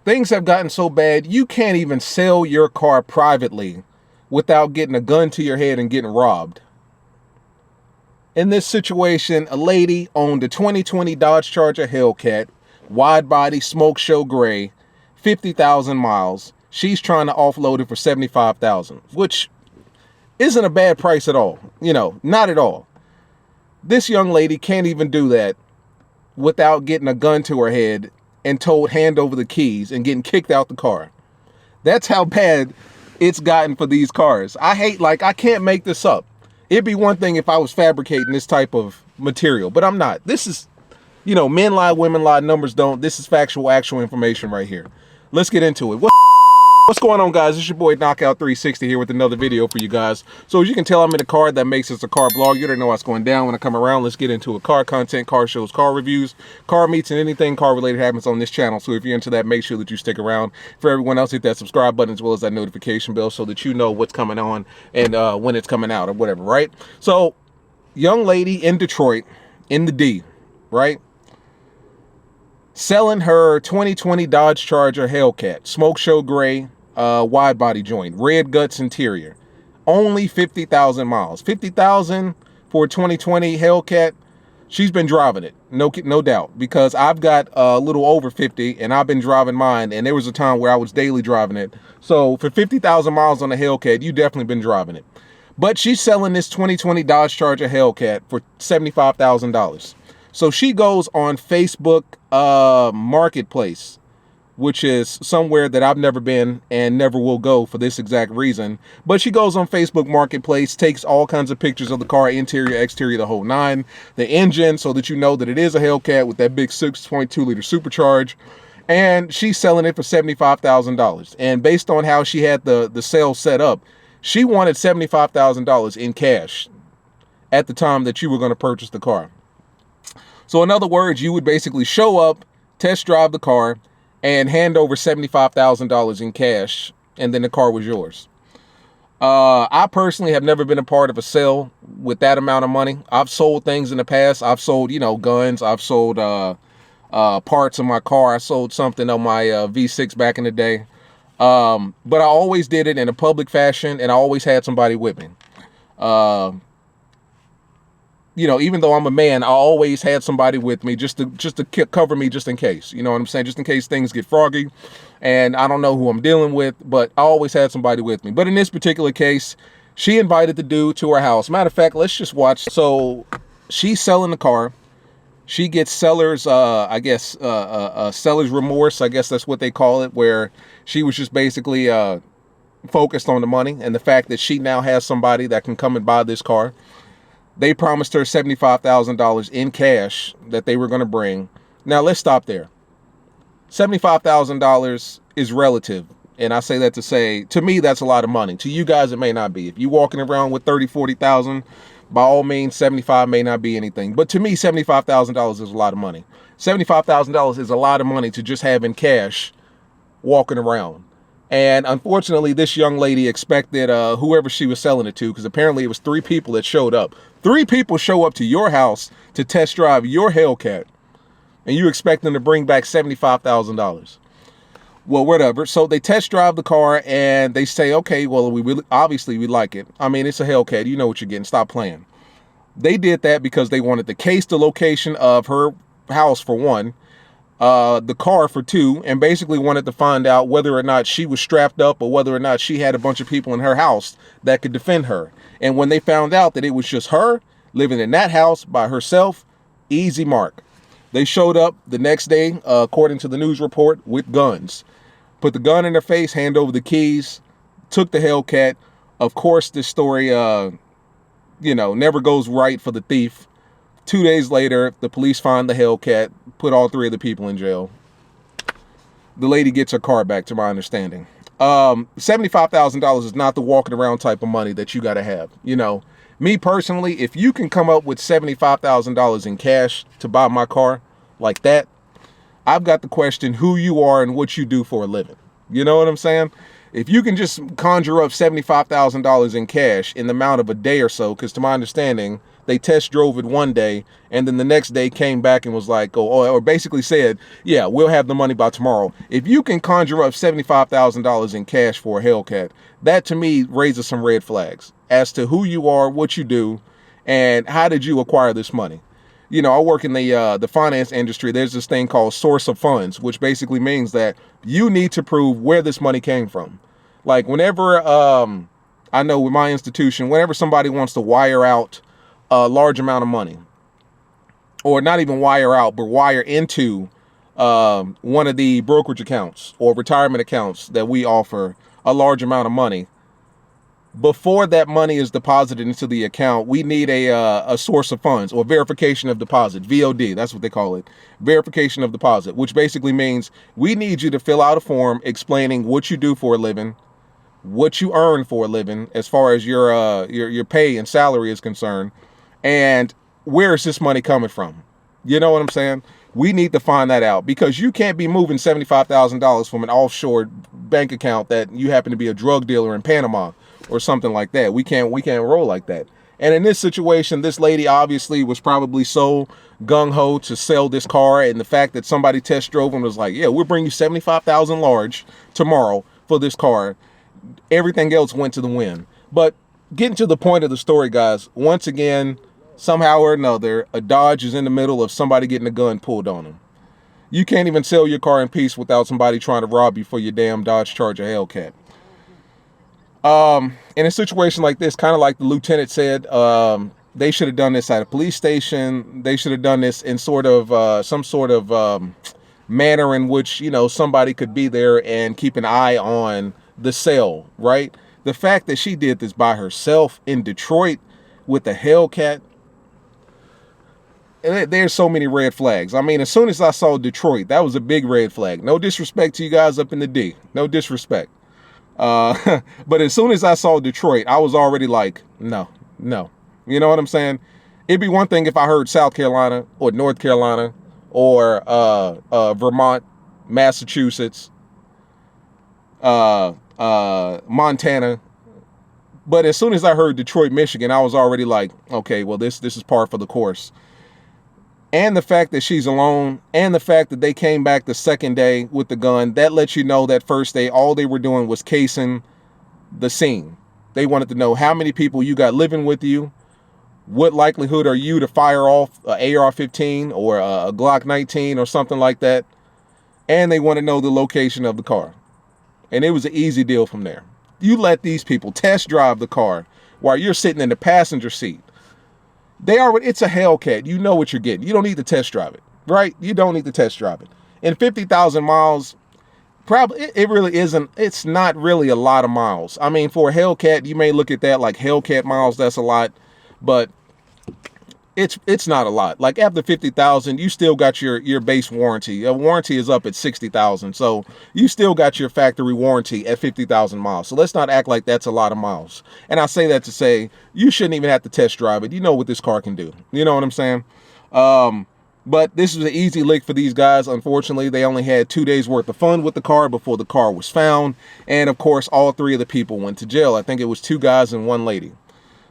things have gotten so bad, you can't even sell your car privately without getting a gun to your head and getting robbed. In this situation, a lady owned a 2020 Dodge Charger Hellcat, wide body, smoke show gray, 50,000 miles. She's trying to offload it for $75,000, which isn't a bad price at all. You know, not at all. This young lady can't even do that without getting a gun to her head and told hand over the keys and getting kicked out the car. That's how bad it's gotten for these cars. I can't make this up. It'd be one thing if I was fabricating this type of material, but I'm not. This is, you know, men lie, women lie, numbers don't. This is factual, actual information right here. Let's get into it. What's going on, guys? It's your boy Knockout 360 here with another video for you guys. So as you can tell, I'm in a car. That makes us a car blog. You already know what's going down when I come around. Let's get into it. Car content, car shows, car reviews, car meets, and anything car related happens on this channel. So if you're into that, make sure that you stick around. For everyone else, hit that subscribe button as well as that notification bell so that you know what's coming on and when it's coming out or whatever, right? So young lady in Detroit, in the D, right? Selling her 2020 Dodge Charger Hellcat, smoke show gray, wide body joint, red guts interior, only 50,000 miles. 50,000 for a 2020 Hellcat. She's been driving it, no doubt, because I've got a little over 50 and I've been driving mine, and there was a time where I was daily driving it. So for 50,000 miles on a Hellcat, you definitely been driving it. But she's selling this 2020 Dodge Charger Hellcat for $75,000. So she goes on Facebook Marketplace, which is somewhere that I've never been and never will go for this exact reason. But she goes on Facebook Marketplace, takes all kinds of pictures of the car, interior, exterior, the whole nine, the engine, so that you know that it is a Hellcat with that big 6.2 liter supercharge. And she's selling it for $75,000. And based on how she had the sale set up, she wanted $75,000 in cash at the time that you were going to purchase the car. So in other words, you would basically show up, test drive the car, and hand over $75,000 in cash, and then the car was yours. I personally have never been a part of a sale with that amount of money. I've sold things in the past. I've sold, you know, guns. I've sold parts of my car. I sold something on my V6 back in the day. But I always did it in a public fashion, and I always had somebody with me. You know, even though I'm a man, I always had somebody with me just to cover me, just in case. You know what I'm saying? Just in case things get froggy and I don't know who I'm dealing with, but I always had somebody with me. But in this particular case, she invited the dude to her house. Matter of fact, let's just watch. So she's selling the car. She gets seller's, I guess, seller's remorse. I guess that's what they call it, where she was just basically focused on the money and the fact that she now has somebody that can come and buy this car. They promised her $75,000 in cash that they were going to bring. Now, let's stop there. $75,000 is relative. And I say that to say, to me, that's a lot of money. To you guys, it may not be. If you're walking around with 30, 40,000, by all means, 75 may not be anything. But to me, $75,000 is a lot of money. $75,000 is a lot of money to just have in cash walking around. And unfortunately, this young lady expected whoever she was selling it to, because apparently it was 3 people that showed up. 3 people show up to your house to test drive your Hellcat, and you expect them to bring back $75,000. Well, whatever. So they test drive the car, and they say, okay, well, obviously we like it. I mean, it's a Hellcat. You know what you're getting. Stop playing. They did that because they wanted to case the location of her house, for one, the car for 2, and basically wanted to find out whether or not she was strapped up or whether or not she had a bunch of people in her house that could defend her. And when they found out that it was just her living in that house by herself, easy mark. They showed up the next day, according to the news report, with guns. Put the gun in her face, hand over the keys, took the Hellcat. Of course, this story, you know, never goes right for the thief. 2 days later, the police find the Hellcat, put all 3 of the people in jail. The lady gets her car back, to my understanding. $75,000 is not the walking around type of money that you got to have. You know, me personally, if you can come up with $75,000 in cash to buy my car like that, I've got to question who you are and what you do for a living. You know what I'm saying? If you can just conjure up $75,000 in cash in the amount of a day or so, because to my understanding, They test drove it one day, and then the next day came back and was like, or basically said, yeah, we'll have the money by tomorrow. If you can conjure up $75,000 in cash for a Hellcat, that to me raises some red flags as to who you are, what you do, and how did you acquire this money. You know, I work in the finance industry. There's this thing called source of funds, which basically means that you need to prove where this money came from. Like whenever, I know with my institution, whenever somebody wants to wire out a large amount of money, or not even wire out, but wire into one of the brokerage accounts or retirement accounts that we offer a large amount of money, before that money is deposited into the account, we need a source of funds or verification of deposit, VOD, that's what they call it, verification of deposit, which basically means we need you to fill out a form explaining what you do for a living, what you earn for a living as far as your pay and salary is concerned, and where is this money coming from? You know what I'm saying? We need to find that out, because you can't be moving $75,000 from an offshore bank account that you happen to be a drug dealer in Panama or something like that. We can't roll like that. And in this situation, this lady obviously was probably so gung-ho to sell this car, and the fact that somebody test drove and was like, yeah, we'll bring you 75,000 large tomorrow for this car, everything else went to the wind. But getting to the point of the story, guys, once again, somehow or another, a Dodge is in the middle of somebody getting a gun pulled on them. You can't even sell your car in peace without somebody trying to rob you for your damn Dodge Charger Hellcat. In a situation like this, kind of like the lieutenant said, they should have done this at a police station. They should have done this in sort of some sort of manner in which, you know, somebody could be there and keep an eye on the sale, right? The fact that she did this by herself in Detroit with a Hellcat, there's so many red flags. I mean, as soon as I saw Detroit, that was a big red flag. No disrespect to you guys up in the D. No disrespect. But as soon as I saw Detroit, I was already like, no. You know what I'm saying? It'd be one thing if I heard South Carolina or North Carolina or Vermont, Massachusetts, Montana. But as soon as I heard Detroit, Michigan, I was already like, okay, well, this is par for the course. And the fact that she's alone, and the fact that they came back the second day with the gun, that lets you know that first day, all they were doing was casing the scene. They wanted to know how many people you got living with you. What likelihood are you to fire off an AR-15 or a Glock 19 or something like that? And they want to know the location of the car. And it was an easy deal from there. You let these people test drive the car while you're sitting in the passenger seat. It's a Hellcat. You know what you're getting. You don't need to test drive it, right? You don't need to test drive it. And 50,000 miles, probably, it really isn't, it's not really a lot of miles. I mean, for a Hellcat, you may look at that like Hellcat miles, that's a lot, but it's not a lot. Like after 50,000, you still got your base warranty. A warranty is up at 60,000. So you still got your factory warranty at 50,000 miles. So let's not act like that's a lot of miles. And I say that to say, you shouldn't even have to test drive it. You know what this car can do. You know what I'm saying? But this was an easy lick for these guys. Unfortunately, they only had 2 days worth of fun with the car before the car was found. And of course, all three of the people went to jail. I think it was 2 guys and 1 lady.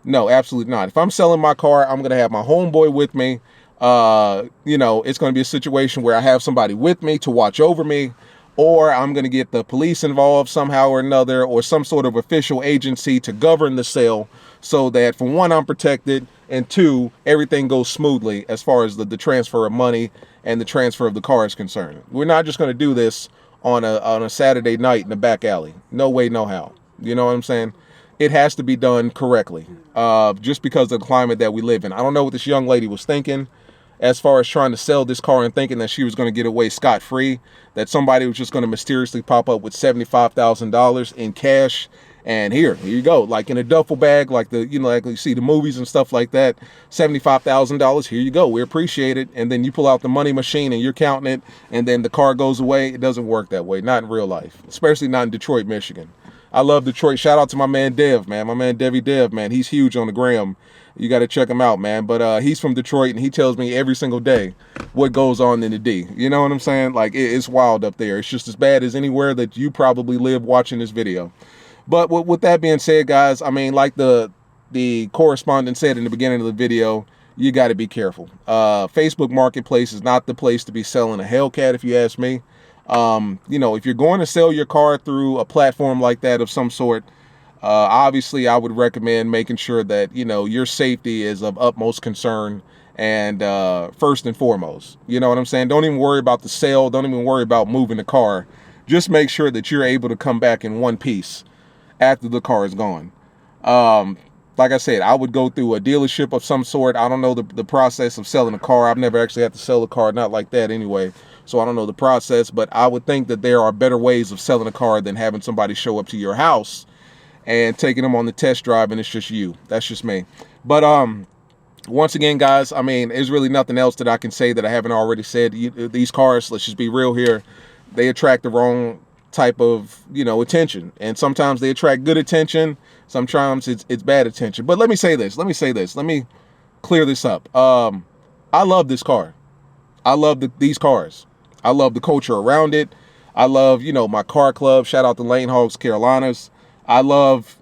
No, absolutely not. If I'm selling my car, I'm going to have my homeboy with me. You know, it's going to be a situation where I have somebody with me to watch over me, or I'm going to get the police involved somehow or another, or some sort of official agency to govern the sale so that, for one, I'm protected, and 2, everything goes smoothly as far as the transfer of money and the transfer of the car is concerned. We're not just going to do this on a Saturday night in the back alley. No way, no how. You know what I'm saying? It has to be done correctly, just because of the climate that we live in. I don't know what this young lady was thinking as far as trying to sell this car and thinking that she was going to get away scot-free, that somebody was just going to mysteriously pop up with $75,000 in cash, and here you go, like in a duffel bag, like like you see the movies and stuff like that. $75,000, here you go, we appreciate it. And then you pull out the money machine and you're counting it, and then the car goes away. It doesn't work that way, not in real life, especially not in Detroit, Michigan. I love Detroit. Shout out to my man Dev, man. My man Dev, man. He's huge on the gram. You got to check him out, man. But he's from Detroit, and he tells me every single day what goes on in the D. You know what I'm saying? Like, it's wild up there. It's just as bad as anywhere that you probably live watching this video. But with that being said, guys, I mean, like the the correspondent said in the beginning of the video, you got to be careful. Facebook Marketplace is not the place to be selling a Hellcat, if you ask me. You know, if you're going to sell your car through a platform like that of some sort, obviously I would recommend making sure that, you know, your safety is of utmost concern and first and foremost. You know what I'm saying? Don't even worry about the sale. Don't even worry about moving the car. Just make sure that you're able to come back in one piece after the car is gone. Like I said, I would go through a dealership of some sort. I don't know the process of selling a car. I've never actually had to sell a car, not like that anyway. So I don't know the process, but I would think that there are better ways of selling a car than having somebody show up to your house and taking them on the test drive and it's just you. That's just me. But once again, guys, I mean, there's really nothing else that I can say that I haven't already said. These cars, let's just be real here, they attract the wrong type of, you know, attention. And sometimes they attract good attention. Sometimes it's bad attention. But let me say this. Let me clear this up. I love this car. I love these cars. I love the culture around it. I love, you know, my car club. Shout out to Lane Hogs, Carolinas. I love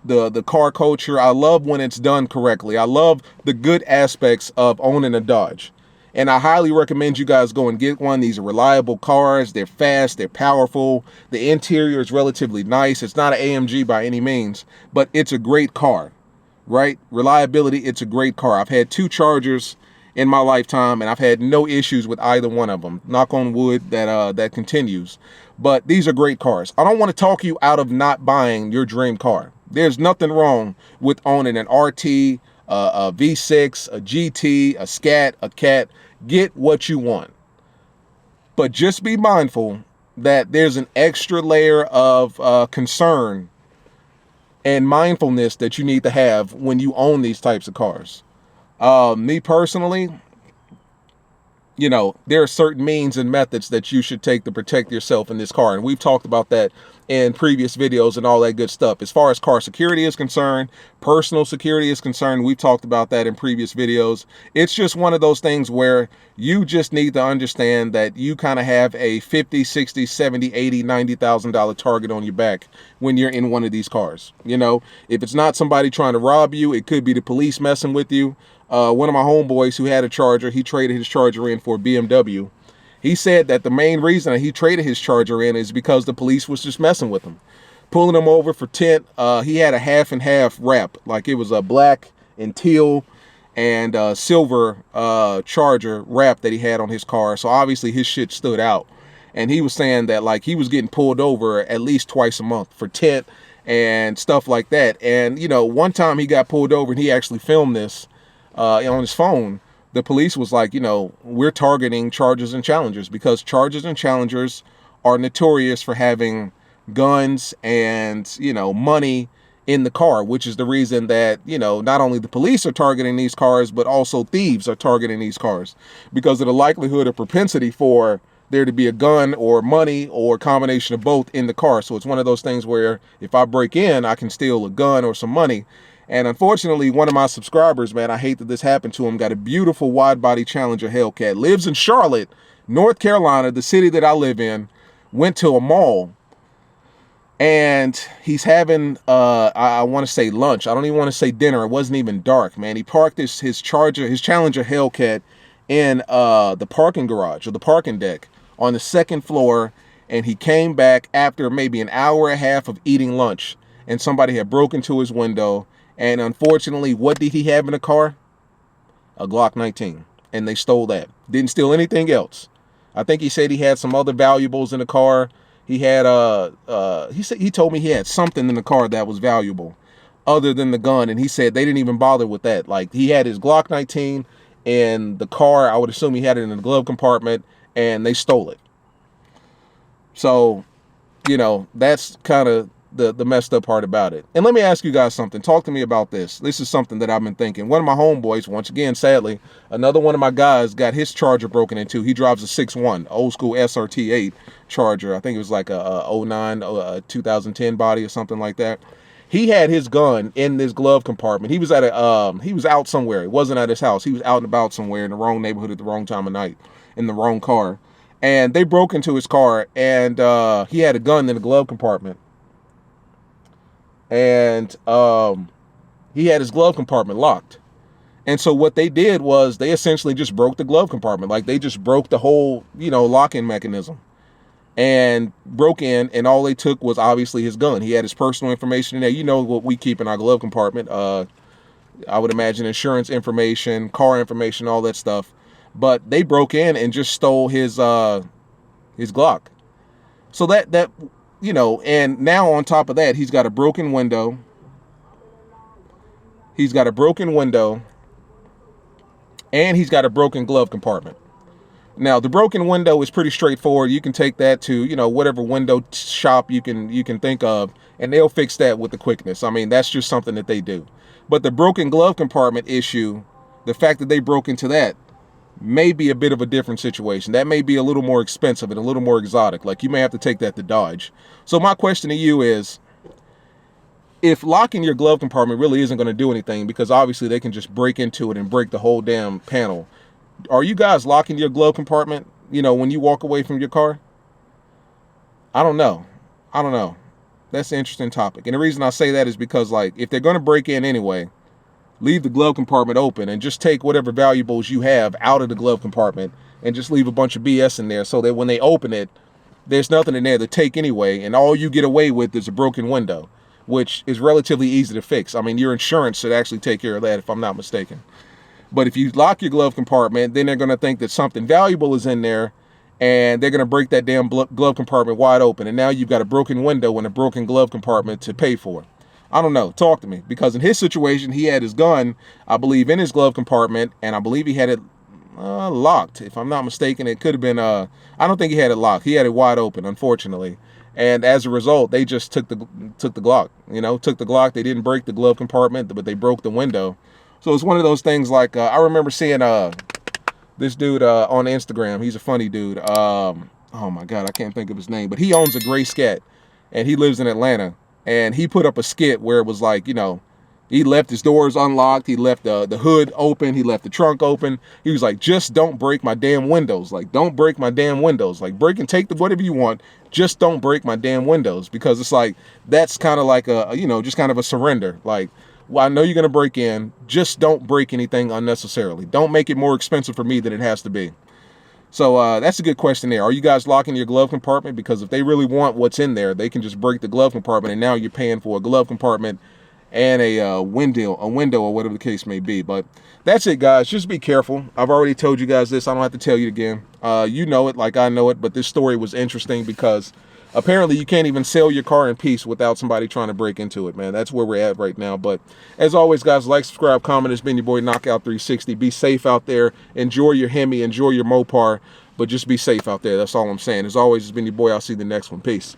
the car culture. I love when it's done correctly. I love the good aspects of owning a Dodge. And I highly recommend you guys go and get one. These are reliable cars. They're fast. They're powerful. The interior is relatively nice. It's not an AMG by any means, but it's a great car, right? Reliability, it's a great car. I've had 2 Chargers in my lifetime, and I've had no issues with either one of them. Knock on wood that continues. But these are great cars. I don't want to talk you out of not buying your dream car. There's nothing wrong with owning an RT, a V6, a GT, a Scat, a Cat. Get what you want. But just be mindful that there's an extra layer of concern and mindfulness that you need to have when you own these types of cars. Me personally, you know, there are certain means and methods that you should take to protect yourself in this car. And we've talked about that in previous videos and all that good stuff. As far as car security is concerned, personal security is concerned, we've talked about that in previous videos. It's just one of those things where you just need to understand that you kind of have a $50, $60, $70, $80, $90,000 target on your back when you're in one of these cars. You know, if it's not somebody trying to rob you, it could be the police messing with you. One of my homeboys who had a Charger, he traded his Charger in for a BMW. He said that the main reason that he traded his Charger in is because the police was just messing with him, pulling him over for tint. He had a half and half wrap, like it was a black and teal and silver Charger wrap that he had on his car. So obviously his shit stood out. And he was saying that like he was getting pulled over at least twice a month for tint and stuff like that. And, you know, one time he got pulled over and he actually filmed this on his phone. The police was like, you know, we're targeting Chargers and Challengers because Chargers and Challengers are notorious for having guns and, you know, money in the car, which is the reason that, you know, not only the police are targeting these cars, but also thieves are targeting these cars because of the likelihood or propensity for there to be a gun or money or a combination of both in the car. So it's one of those things where if I break in, I can steal a gun or some money. And unfortunately, one of my subscribers, man, I hate that this happened to him, got a beautiful wide-body Challenger Hellcat, lives in Charlotte, North Carolina, the city that I live in, went to a mall, and he's having, I want to say lunch. I don't even want to say dinner. It wasn't even dark, man. He parked his Challenger Hellcat in the parking garage or the parking deck on the 2nd floor, and he came back after maybe an hour and a half of eating lunch, and somebody had broken into his window. And unfortunately, what did he have in the car? A Glock 19. And they stole that. Didn't steal anything else. I think he said he had some other valuables in the car. He had he told me he had something in the car that was valuable other than the gun. And he said they didn't even bother with that. Like, he had his Glock 19 in the car. I would assume he had it in the glove compartment, and they stole it. So, you know, that's kind of the messed up part about it. And let me ask you guys something. Talk to me about this. This is something that I've been thinking. One of my homeboys, once again, sadly, another one of my guys got his Charger broken into. He drives a 6.1, old school SRT8 Charger. I think it was like a 09, 2010 body or something like that. He had his gun in this glove compartment. He was at he was out somewhere. It wasn't at his house. He was out and about somewhere in the wrong neighborhood at the wrong time of night in the wrong car. And they broke into his car, and he had a gun in the glove compartment. And he had his glove compartment locked. And so what they did was they essentially just broke the glove compartment. Like they just broke the whole, lock-in mechanism and broke in, and all they took was obviously his gun. He had his personal information in there. You know what we keep in our glove compartment. I would imagine insurance information, car information, all that stuff. But they broke in and just stole his Glock. So that and now on top of that, he's got a broken window. He's got a broken window, and he's got a broken glove compartment. Now, the broken window is pretty straightforward. You can take that to, whatever window shop you can think of, and they'll fix that with the quickness. I mean, that's just something that they do. But the broken glove compartment issue, the fact that they broke into that, may be a bit of a different situation. That may be a little more expensive and a little more exotic. Like, you may have to take that to Dodge. So my question to you is, if locking your glove compartment really isn't going to do anything, because obviously they can just break into it and break the whole damn panel, are you guys locking your glove compartment, when you walk away from your car? I don't know. That's an interesting topic. And the reason I say that is because, like, if they're going to break in anyway, leave the glove compartment open and just take whatever valuables you have out of the glove compartment and just leave a bunch of BS in there so that when they open it, there's nothing in there to take anyway, and all you get away with is a broken window, which is relatively easy to fix. I mean, your insurance should actually take care of that, if I'm not mistaken. But if you lock your glove compartment, then they're going to think that something valuable is in there, and they're going to break that damn glove compartment wide open. And now you've got a broken window and a broken glove compartment to pay for. I don't know. Talk to me. Because in his situation, he had his gun, I believe, in his glove compartment, and I believe he had it locked. If I'm not mistaken, it could have been, I don't think he had it locked. He had it wide open, unfortunately. And as a result, they just took the Glock, took the Glock. They didn't break the glove compartment, but they broke the window. So it's one of those things like, I remember seeing this dude on Instagram. He's a funny dude. Oh my God, I can't think of his name, but he owns a gray Scat, and he lives in Atlanta. And he put up a skit where it was like, he left his doors unlocked. He left the hood open. He left the trunk open. He was like, just don't break my damn windows. Like, don't break my damn windows. Like, break and take whatever you want. Just don't break my damn windows. Because it's like, that's kind of like just kind of a surrender. Like, well, I know you're going to break in. Just don't break anything unnecessarily. Don't make it more expensive for me than it has to be. So that's a good question there. Are you guys locking your glove compartment? Because if they really want what's in there, they can just break the glove compartment, and now you're paying for a glove compartment and a window or whatever the case may be. But that's it, guys. Just be careful. I've already told you guys this. I don't have to tell you again. You know it like I know it, but this story was interesting because apparently you can't even sell your car in peace without somebody trying to break into it, man. That's where we're at right now. But as always, guys, like, subscribe, comment. It's been your boy Knockout 360. Be safe out there. Enjoy your Hemi. Enjoy your Mopar. But just be safe out there. That's all I'm saying. As always, it's been your boy. I'll see you in the next one. Peace.